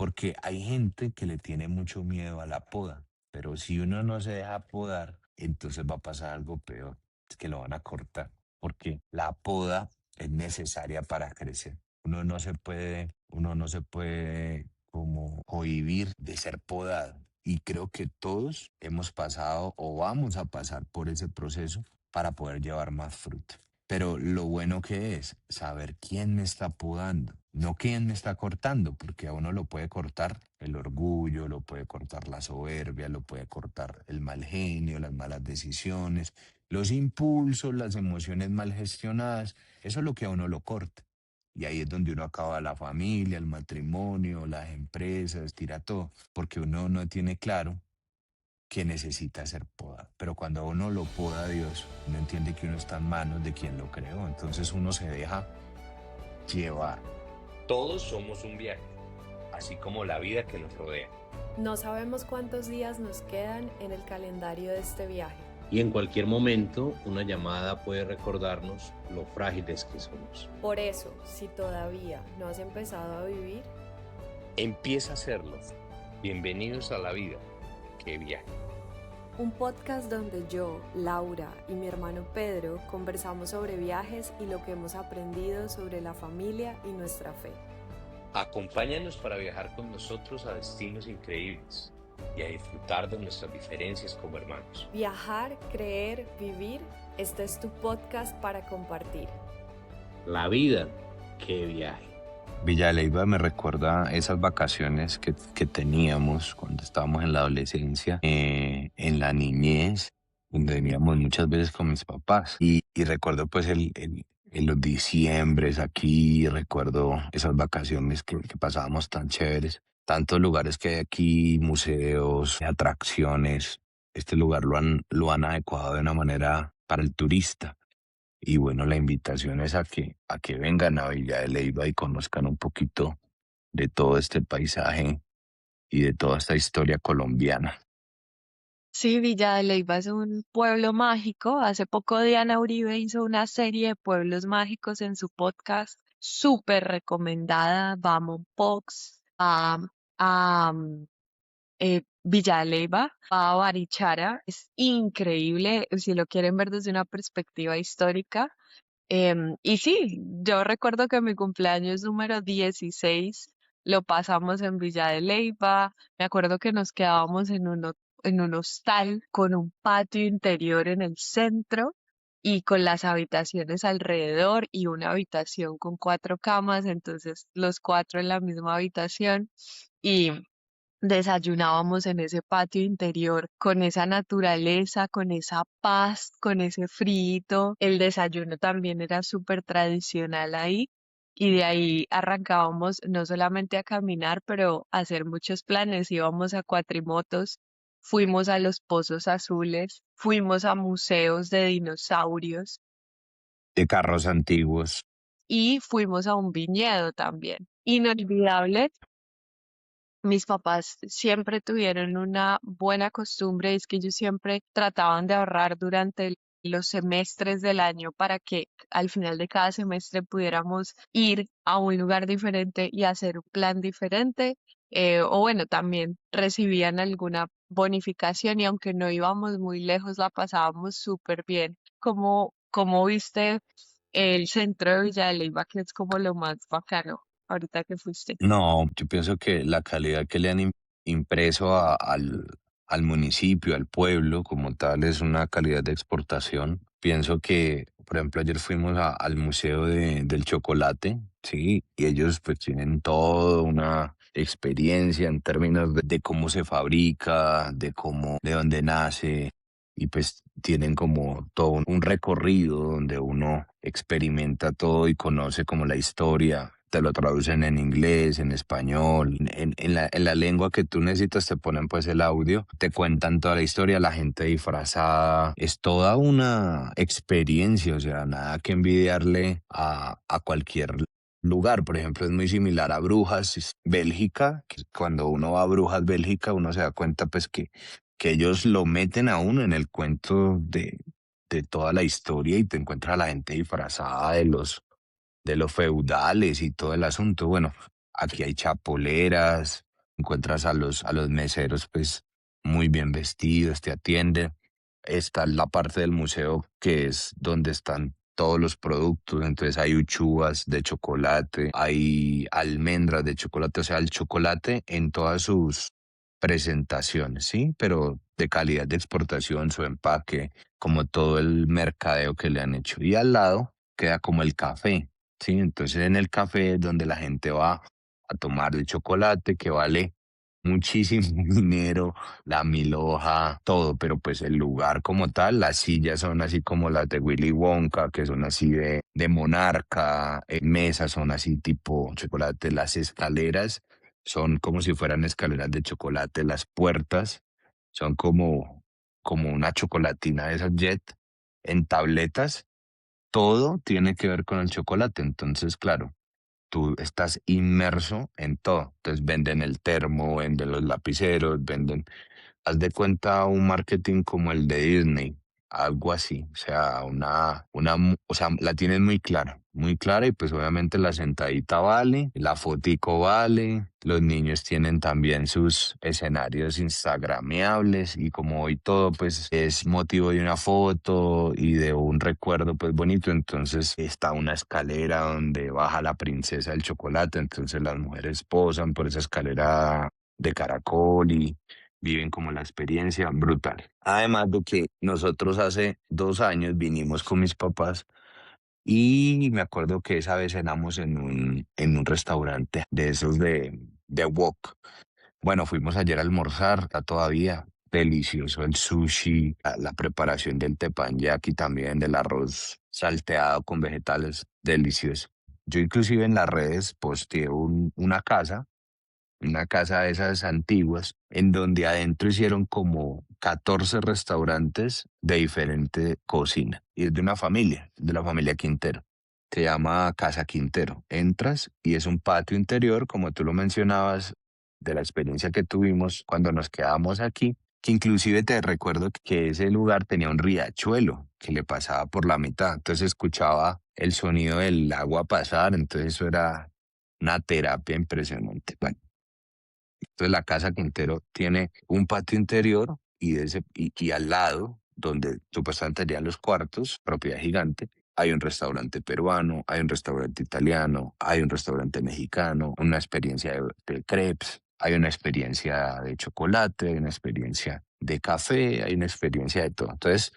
porque hay gente que le tiene mucho miedo a la poda, pero si uno no se deja podar, entonces va a pasar algo peor, es que lo van a cortar, porque la poda es necesaria para crecer. Uno no se puede como cohibir de ser podado. Y creo que todos hemos pasado o vamos a pasar por ese proceso para poder llevar más fruto. Pero lo bueno que es saber quién me está podando, no quién me está cortando, porque a uno lo puede cortar el orgullo, lo puede cortar la soberbia, lo puede cortar el mal genio, las malas decisiones, los impulsos, las emociones mal gestionadas. Eso es lo que a uno lo corta. Y ahí es donde uno acaba la familia, el matrimonio, las empresas, tira todo, porque uno no tiene claro que necesita ser podado. Pero cuando a uno lo poda Dios, uno entiende que uno está en manos de quien lo creó. Entonces uno se deja llevar. Todos somos un viaje, así como la vida que nos rodea. No sabemos cuántos días nos quedan en el calendario de este viaje. Y en cualquier momento una llamada puede recordarnos lo frágiles que somos. Por eso, si todavía no has empezado a vivir, Empieza a hacerlo. Bienvenidos a la vida. ¡Qué viaje! un podcast donde yo, Laura y mi hermano Pedro conversamos sobre viajes y lo que hemos aprendido sobre la familia y nuestra fe. Acompáñanos para viajar con nosotros a destinos increíbles y a disfrutar de nuestras diferencias como hermanos. Viajar, creer, vivir, este es tu podcast para compartir. La vida, qué viaje. Villa de Leyva me recuerda esas vacaciones que teníamos cuando estábamos en la adolescencia, en la niñez, donde veníamos muchas veces con mis papás. Y recuerdo pues en los diciembres aquí, recuerdo esas vacaciones que pasábamos tan chéveres. Tantos lugares que hay aquí, museos, atracciones. Este lugar lo han adecuado de una manera para el turista. Y bueno, la invitación es a que vengan a Villa de Leyva y conozcan un poquito de todo este paisaje y de toda esta historia colombiana. Sí, Villa de Leyva es un pueblo mágico. Hace poco Diana Uribe hizo una serie de pueblos mágicos en su podcast, súper recomendada. Vamos, Pox, a Villa de Leyva, a Barichara. Es increíble si lo quieren ver desde una perspectiva histórica. Y sí, yo recuerdo que mi cumpleaños número 16 lo pasamos en Villa de Leyva. Me acuerdo que nos quedábamos en un hostal con un patio interior en el centro y con las habitaciones alrededor y una habitación con 4 camas, entonces los cuatro en la misma habitación. Y desayunábamos en ese patio interior con esa naturaleza, con esa paz, con ese frío. El desayuno también era súper tradicional ahí. Y de ahí arrancábamos no solamente a caminar, pero a hacer muchos planes. Íbamos a cuatrimotos, fuimos a los Pozos Azules, fuimos a museos de dinosaurios De carros antiguos. y fuimos a un viñedo también. Inolvidable. Mis papás siempre tuvieron una buena costumbre, es que ellos siempre trataban de ahorrar durante los semestres del año para que al final de cada semestre pudiéramos ir a un lugar diferente y hacer un plan diferente. O bueno, también recibían alguna bonificación y aunque no íbamos muy lejos, la pasábamos súper bien. Como viste el centro de Villa de Leyva, que es como lo más bacano ahorita que fuiste? No, yo pienso que la calidad que le han impreso al municipio, al pueblo como tal, es una calidad de exportación. Pienso que, por ejemplo, ayer fuimos al Museo del Chocolate, ¿sí? Y ellos pues tienen toda una experiencia en términos de cómo se fabrica, de dónde nace, y pues tienen como todo un recorrido donde uno experimenta todo y conoce como la historia. Te lo traducen en inglés, en español, en la lengua que tú necesitas, te ponen pues el audio, te cuentan toda la historia, la gente disfrazada, es toda una experiencia, o sea, nada que envidiarle a cualquier lugar. Por ejemplo, es muy similar a Brujas, Bélgica, que cuando uno va a Brujas, Bélgica, uno se da cuenta pues que ellos lo meten a uno en el cuento de toda la historia y te encuentras a la gente disfrazada de los feudales y todo el asunto. Bueno, aquí hay chapoleras, encuentras a los meseros pues muy bien vestidos, te atienden. Está la parte del museo que es donde están todos los productos, entonces hay uchuvas de chocolate, hay almendras de chocolate, o sea, el chocolate en todas sus presentaciones, ¿sí? Pero de calidad de exportación, su empaque, como todo el mercadeo que le han hecho. Y al lado queda como el café, ¿sí? Entonces en el café es donde la gente va a tomar el chocolate que vale muchísimo dinero, la milhoja, todo, pero pues el lugar como tal, las sillas son así como las de Willy Wonka, que son así de monarca, mesas son así tipo chocolate, las escaleras son como si fueran escaleras de chocolate, las puertas son como una chocolatina de esas jet en tabletas, todo tiene que ver con el chocolate, entonces claro, tú estás inmerso en todo. Entonces venden el termo, venden los lapiceros, venden, haz de cuenta un marketing como el de Disney, algo así. O sea, o sea, la tienen muy clara y pues obviamente la sentadita vale, la fotico vale, los niños tienen también sus escenarios instagrameables y como hoy todo pues es motivo de una foto y de un recuerdo pues bonito, entonces está una escalera donde baja la princesa del chocolate, entonces las mujeres posan por esa escalera de caracol y viven como la experiencia brutal. Además de que nosotros hace 2 años vinimos con mis papás y me acuerdo que esa vez cenamos en un restaurante de esos de wok. Bueno, fuimos ayer a almorzar, está todavía delicioso el sushi, la preparación del teppanyaki también, del arroz salteado con vegetales, delicioso. Yo inclusive en las redes posteé una casa de esas antiguas, en donde adentro hicieron como 14 restaurantes de diferente cocina. Y es de una familia, de la familia Quintero. Se llama Casa Quintero. Entras y es un patio interior, como tú lo mencionabas, de la experiencia que tuvimos cuando nos quedamos aquí, que inclusive te recuerdo que ese lugar tenía un riachuelo que le pasaba por la mitad. Entonces escuchaba el sonido del agua pasar, entonces eso era una terapia impresionante. Bueno, entonces la casa Quintero tiene un patio interior y al lado, donde supuestamente serían los cuartos, propiedad gigante, hay un restaurante peruano, hay un restaurante italiano, hay un restaurante mexicano, una experiencia de crepes, hay una experiencia de chocolate, hay una experiencia de café, hay una experiencia de todo. Entonces,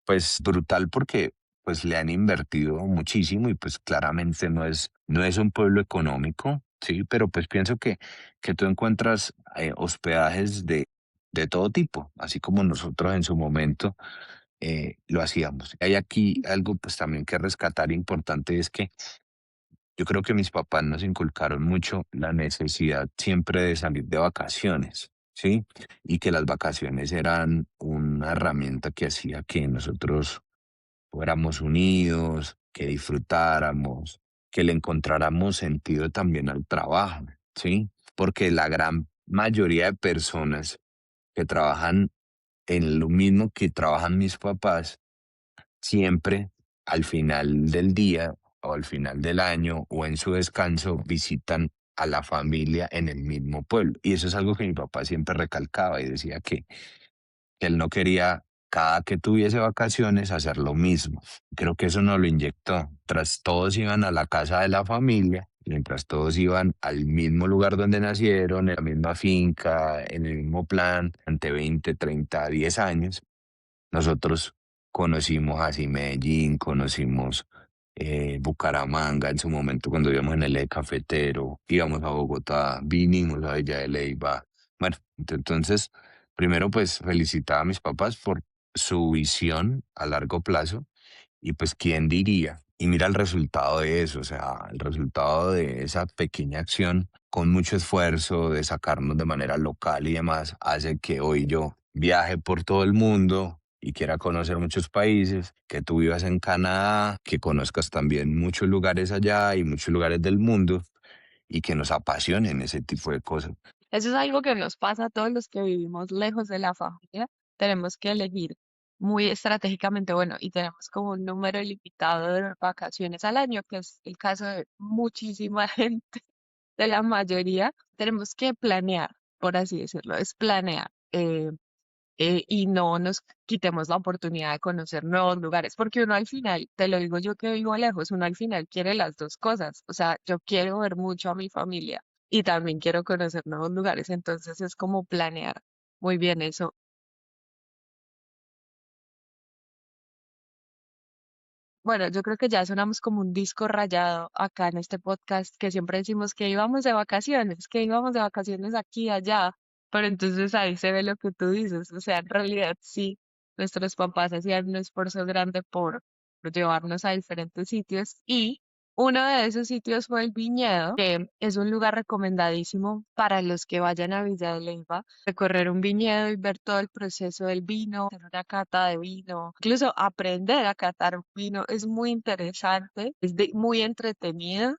pues brutal porque pues le han invertido muchísimo y pues claramente no es un pueblo económico, sí, pero pues pienso que tú encuentras hospedajes de todo tipo, así como nosotros en su momento lo hacíamos. Hay aquí algo pues también que rescatar importante es que yo creo que mis papás nos inculcaron mucho la necesidad siempre de salir de vacaciones, ¿sí? Y que las vacaciones eran una herramienta que hacía que nosotros fuéramos unidos, que disfrutáramos, que le encontráramos sentido también al trabajo, ¿sí? Porque la gran mayoría de personas que trabajan en lo mismo que trabajan mis papás, siempre al final del día o al final del año o en su descanso visitan a la familia en el mismo pueblo. Y eso es algo que mi papá siempre recalcaba y decía que él no quería cada que tuviese vacaciones hacer lo mismo. Creo que eso nos lo inyectó. Tras todos iban a la casa de la familia, mientras todos iban al mismo lugar donde nacieron, en la misma finca, en el mismo plan, ante 20, 30, 10 años, nosotros conocimos así Medellín, conocimos Bucaramanga en su momento cuando íbamos en el eje cafetero, íbamos a Bogotá, vinimos a Villa de Leyva. Bueno, entonces, primero pues felicitar a mis papás por su visión a largo plazo y pues quién diría. Y mira el resultado de eso, o sea, el resultado de esa pequeña acción con mucho esfuerzo de sacarnos de manera local y demás, hace que hoy yo viaje por todo el mundo y quiera conocer muchos países, que tú vivas en Canadá, que conozcas también muchos lugares allá y muchos lugares del mundo y que nos apasionen ese tipo de cosas. Eso es algo que nos pasa a todos los que vivimos lejos de la familia. Tenemos que elegir muy estratégicamente, bueno, y tenemos como un número limitado de vacaciones al año, que es el caso de muchísima gente, de la mayoría. Tenemos que planear por así decirlo, es planear. Y no nos quitemos la oportunidad de conocer nuevos lugares, porque uno al final, te lo digo yo que vivo lejos, uno al final quiere las dos cosas, o sea, yo quiero ver mucho a mi familia y también quiero conocer nuevos lugares, entonces es como planear muy bien eso. Bueno, yo creo que ya sonamos como un disco rayado acá en este podcast, que siempre decimos que íbamos de vacaciones aquí y allá, pero entonces ahí se ve lo que tú dices, o sea, en realidad sí, nuestros papás hacían un esfuerzo grande por llevarnos a diferentes sitios y uno de esos sitios fue el Viñedo, que es un lugar recomendadísimo para los que vayan a Villa de Leyva, recorrer un viñedo y ver todo el proceso del vino, hacer una cata de vino, incluso aprender a catar un vino es muy interesante, muy entretenido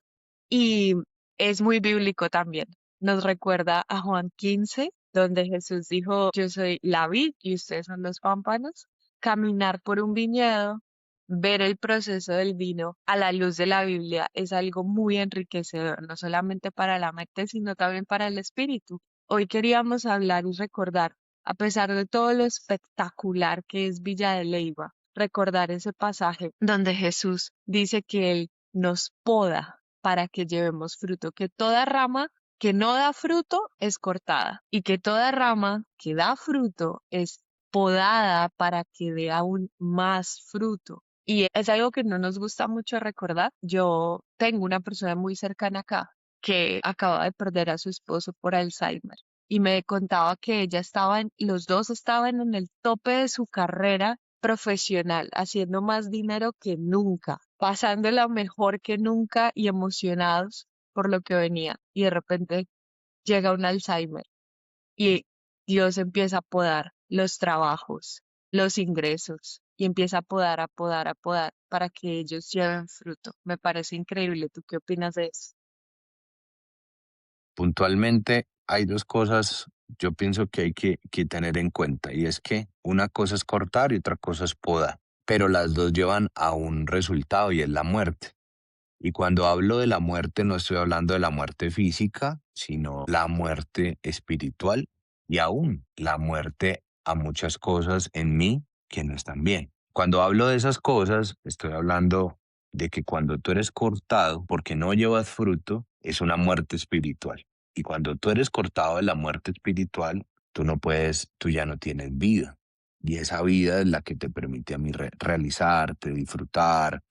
y es muy bíblico también. Nos recuerda a Juan 15, donde Jesús dijo, yo soy la vid y ustedes son los pámpanos. Caminar por un viñedo, ver el proceso del vino a la luz de la Biblia es algo muy enriquecedor, no solamente para la mente, sino también para el espíritu. Hoy queríamos hablar y recordar, a pesar de todo lo espectacular que es Villa de Leyva, recordar ese pasaje donde Jesús dice que Él nos poda para que llevemos fruto, que toda rama que no da fruto es cortada y que toda rama que da fruto es podada para que dé aún más fruto. Y es algo que no nos gusta mucho recordar. Yo tengo una persona muy cercana acá que acaba de perder a su esposo por Alzheimer y me contaba que los dos estaban en el tope de su carrera profesional, haciendo más dinero que nunca, pasándola mejor que nunca y emocionados por lo que venía. Y de repente llega un Alzheimer y Dios empieza a podar los trabajos, los ingresos y empieza a podar, a podar, a podar para que ellos lleven fruto. Me parece increíble. ¿Tú qué opinas de eso? Puntualmente hay dos cosas yo pienso que hay que tener en cuenta y es que una cosa es cortar y otra cosa es podar, pero las dos llevan a un resultado y es la muerte. Y cuando hablo de la muerte, no estoy hablando de la muerte física, sino la muerte espiritual y aún la muerte a muchas cosas en mí que no están bien. Cuando hablo de esas cosas, estoy hablando de que cuando tú eres cortado porque no llevas fruto, es una muerte espiritual. Y cuando tú eres cortado de la muerte espiritual, tú ya no tienes vida. Y esa vida es la que te permite a mí realizarte, disfrutar,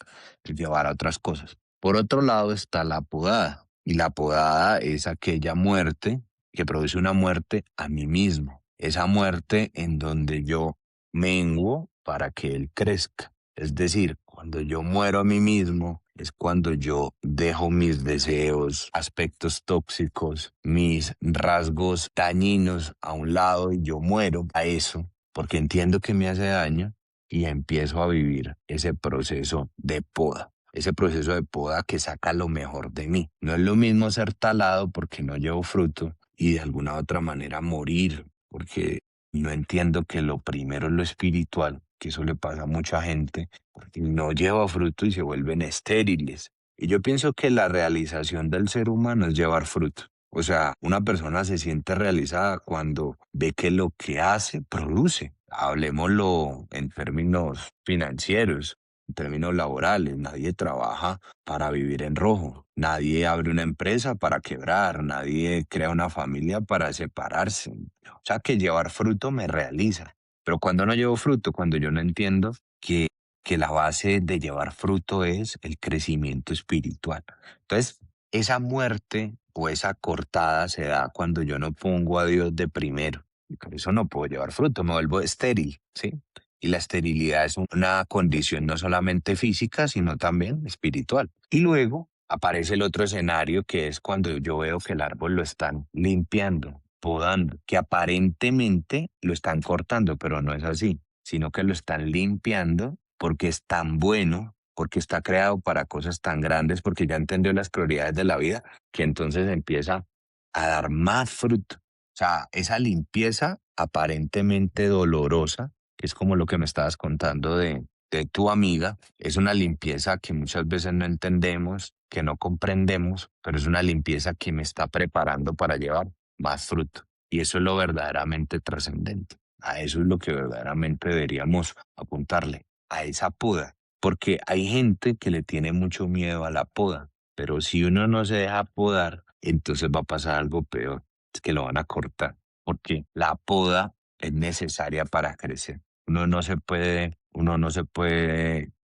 llevar a otras cosas. Por otro lado está la podada, y la podada es aquella muerte que produce una muerte a mí mismo, esa muerte en donde yo menguo para que él crezca. Es decir, cuando yo muero a mí mismo es cuando yo dejo mis deseos, aspectos tóxicos, mis rasgos dañinos a un lado y yo muero a eso porque entiendo que me hace daño y empiezo a vivir ese proceso de poda. Ese proceso de poda que saca lo mejor de mí. No es lo mismo ser talado porque no llevo fruto y de alguna otra manera morir porque no entiendo que lo primero es lo espiritual, que eso le pasa a mucha gente, porque no lleva fruto y se vuelven estériles. Y yo pienso que la realización del ser humano es llevar fruto. O sea, una persona se siente realizada cuando ve que lo que hace produce. Hablemoslo en términos financieros, en términos laborales. Nadie trabaja para vivir en rojo. Nadie abre una empresa para quebrar. Nadie crea una familia para separarse. O sea, que llevar fruto me realiza. Pero cuando no llevo fruto, cuando yo no entiendo que, que la base de llevar fruto es el crecimiento espiritual. Entonces, esa muerte o esa cortada se da cuando yo no pongo a Dios de primero. Y por eso no puedo llevar fruto, me vuelvo estéril, ¿sí? Y la esterilidad es una condición no solamente física, sino también espiritual. Y luego aparece el otro escenario que es cuando yo veo que el árbol lo están limpiando, podando, que aparentemente lo están cortando, pero no es así, sino que lo están limpiando porque es tan bueno, porque está creado para cosas tan grandes, porque ya entendió las prioridades de la vida, que entonces empieza a dar más fruto. O sea, esa limpieza aparentemente dolorosa, que es como lo que me estabas contando de tu amiga, es una limpieza que muchas veces no entendemos, que no comprendemos, pero es una limpieza que me está preparando para llevar más fruto. Y eso es lo verdaderamente trascendente. A eso es lo que verdaderamente deberíamos apuntarle, a esa poda. Porque hay gente que le tiene mucho miedo a la poda, pero si uno no se deja podar, entonces va a pasar algo peor, es que lo van a cortar. Porque la poda es necesaria para crecer. Uno no se puede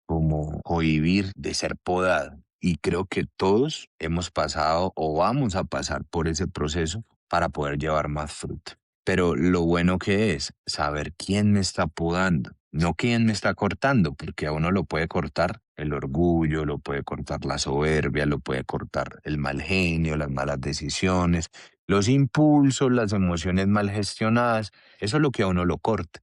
como cohibir de ser podado. Y creo que todos hemos pasado o vamos a pasar por ese proceso para poder llevar más fruto. Pero lo bueno que es saber quién me está podando, no quién me está cortando, porque a uno lo puede cortar el orgullo, lo puede cortar la soberbia, lo puede cortar el mal genio, las malas decisiones, los impulsos, las emociones mal gestionadas. Eso es lo que a uno lo corta.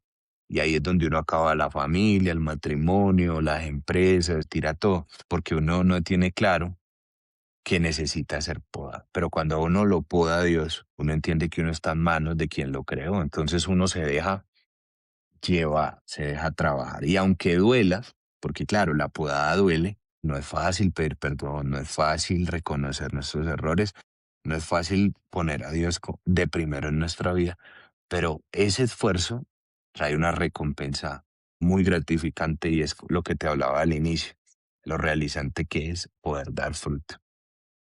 Y ahí es donde uno acaba la familia, el matrimonio, las empresas, tira todo, porque uno no tiene claro que necesita ser podado. Pero cuando a uno lo poda Dios, uno entiende que uno está en manos de quien lo creó. Entonces uno se deja llevar, se deja trabajar. Y aunque duela, porque claro, la podada duele, no es fácil pedir perdón, no es fácil reconocer nuestros errores, no es fácil poner a Dios de primero en nuestra vida, pero ese esfuerzo trae una recompensa muy gratificante y es lo que te hablaba al inicio, lo realizante que es poder dar fruto.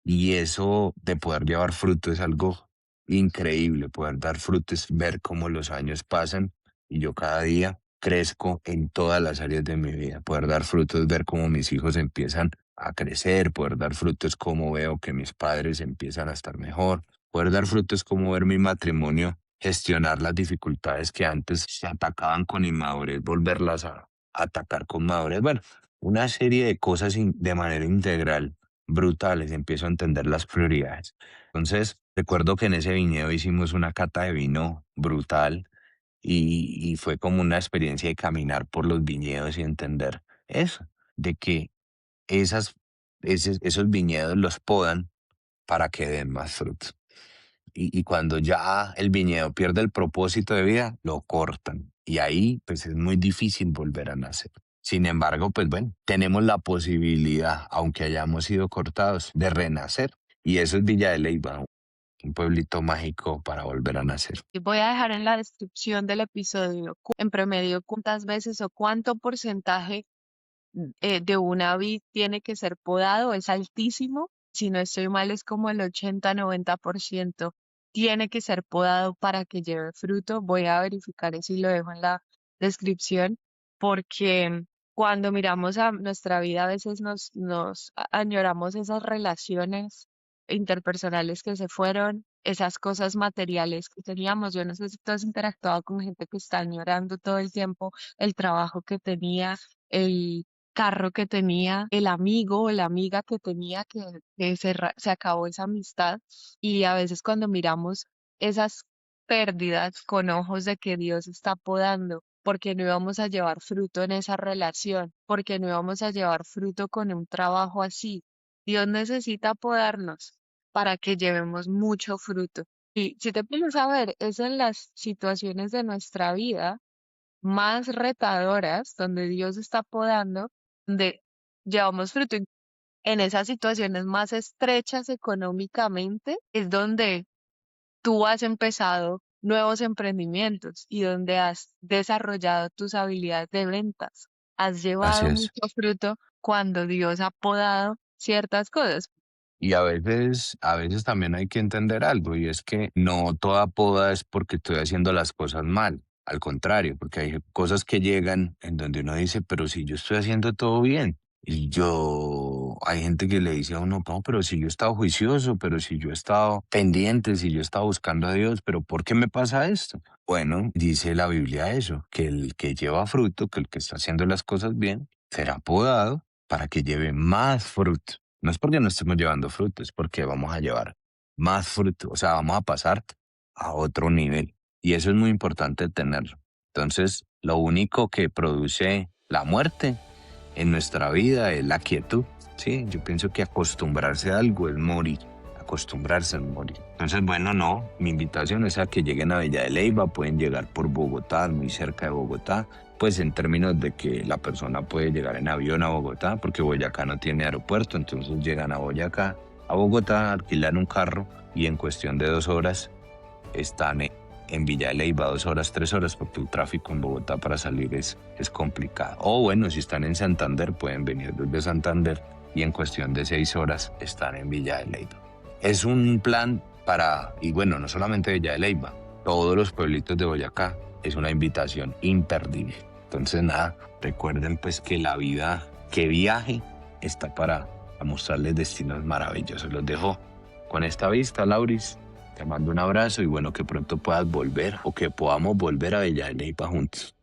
Y eso de poder llevar fruto es algo increíble. Poder dar fruto es ver cómo los años pasan y yo cada día crezco en todas las áreas de mi vida. Poder dar fruto es ver cómo mis hijos empiezan a crecer. Poder dar fruto es cómo veo que mis padres empiezan a estar mejor. Poder dar fruto es cómo ver mi matrimonio gestionar las dificultades que antes se atacaban con inmadurez, volverlas a atacar con madurez. Bueno, una serie de cosas de manera integral brutales, empiezo a entender las prioridades. Entonces, recuerdo que en ese viñedo hicimos una cata de vino brutal y fue como una experiencia de caminar por los viñedos y entender eso, de que esos viñedos los podan para que den más frutos. Y cuando ya el viñedo pierde el propósito de vida, lo cortan. Y ahí, pues es muy difícil volver a nacer. Sin embargo, pues bueno, tenemos la posibilidad, aunque hayamos sido cortados, de renacer. Y eso es Villa de Leyva, un pueblito mágico para volver a nacer. Y voy a dejar en la descripción del episodio en promedio cuántas veces o cuánto porcentaje de una vid tiene que ser podado, es altísimo. Si no estoy mal, es como el 80-90% tiene que ser podado para que lleve fruto. Voy a verificar eso y lo dejo en la descripción, porque cuando miramos a nuestra vida a veces nos añoramos esas relaciones interpersonales que se fueron, esas cosas materiales que teníamos. Yo no sé si tú has interactuado con gente que está añorando todo el tiempo el trabajo que tenía, el carro que tenía, el amigo o la amiga que tenía, que se acabó esa amistad. Y a veces cuando miramos esas pérdidas con ojos de que Dios está podando, porque no íbamos a llevar fruto en esa relación, porque no íbamos a llevar fruto con un trabajo así. Dios necesita podarnos para que llevemos mucho fruto. Y si te pones a ver, es en las situaciones de nuestra vida más retadoras, donde Dios está podando, donde llevamos fruto. En esas situaciones más estrechas económicamente, es donde tú has empezado nuevos emprendimientos y donde has desarrollado tus habilidades de ventas. Has Así llevado es. mucho fruto cuando Dios ha podado ciertas cosas. Y a veces también hay que entender algo, y es que no toda poda es porque estoy haciendo las cosas mal. Al contrario, porque hay cosas que llegan en donde uno dice, pero si yo estoy haciendo todo bien. Hay gente que le dice a uno, no, pero si yo he estado juicioso, pero si yo he estado pendiente, si yo he estado buscando a Dios, pero ¿por qué me pasa esto? Bueno, dice la Biblia eso, que el que lleva fruto, que el que está haciendo las cosas bien, será podado para que lleve más fruto. No es porque no estemos llevando fruto, es porque vamos a llevar más fruto, o sea, vamos a pasar a otro nivel. Y eso es muy importante tenerlo. Entonces, lo único que produce la muerte en nuestra vida es la quietud. Sí, yo pienso que acostumbrarse a algo es morir, acostumbrarse a morir. Entonces, bueno, no, mi invitación es a que lleguen a Villa de Leyva, pueden llegar por Bogotá, muy cerca de Bogotá, pues en términos de que la persona puede llegar en avión a Bogotá, porque Boyacá no tiene aeropuerto, entonces llegan a Boyacá, a Bogotá, alquilan un carro y en cuestión de 2 horas están en Villa de Leyva 2 horas, 3 horas, porque el tráfico en Bogotá para salir es complicado. O bueno, si están en Santander, pueden venir desde Santander y en cuestión de 6 horas están en Villa de Leyva. Es un plan y bueno, no solamente Villa de Leyva, todos los pueblitos de Boyacá, es una invitación imperdible. Entonces nada, recuerden pues que la vida, que viaje, está para mostrarles destinos maravillosos. Los dejo con esta vista, Lauris. Te mando un abrazo y bueno, que pronto puedas volver o que podamos volver a Villa de Leyva juntos.